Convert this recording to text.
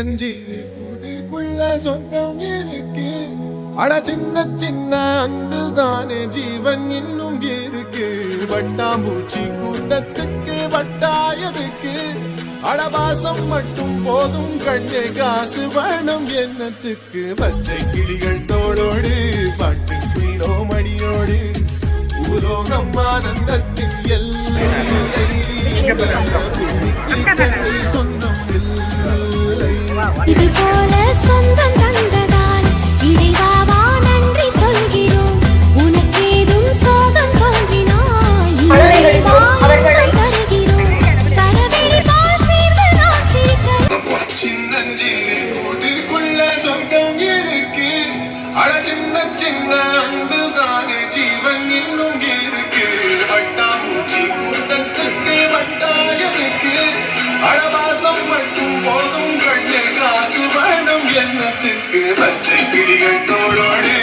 சின்னஞ்சிறிக்குள்ள சொந்தம் இருக்கு. அட சின்ன சின்ன அன்பு தானே ஜீவன் இன்னும் இருக்கு. வட்டாம்பூச்சி கூட்டத்துக்கு வட்டாயதுக்கு அடவாசம் மட்டும் போதும் கண்ணே காசு வேணும் என்னத்துக்கு. பச்சை கிளிகள் தோளோடு பாட்டு குயிலோ மணியோடு பூலோகம் ஆனந்தத்தின் எல்லை சொந்தம் இல்லை. இது போல சொந்தம் தந்ததால் இறைவாவா நன்றி சொல்கிறோம். உனக்கேதும் சோகம் தோன்றினால் சின்னஞ்சிறிக்குள்ள சொந்தம் இருக்கு. அட சின்ன சின்ன அன்பு தானே ஜீவன் இன்னும் இருக்கு. வட்டாம்பூச்சி கூட்டத்துக்கு வட்டாயதுக்கு அடவாசம் மட்டும் போதும் கண்ணே காசு வேணும் என்னத்துக்கு. பச்சை கிளிகள் தோளோடு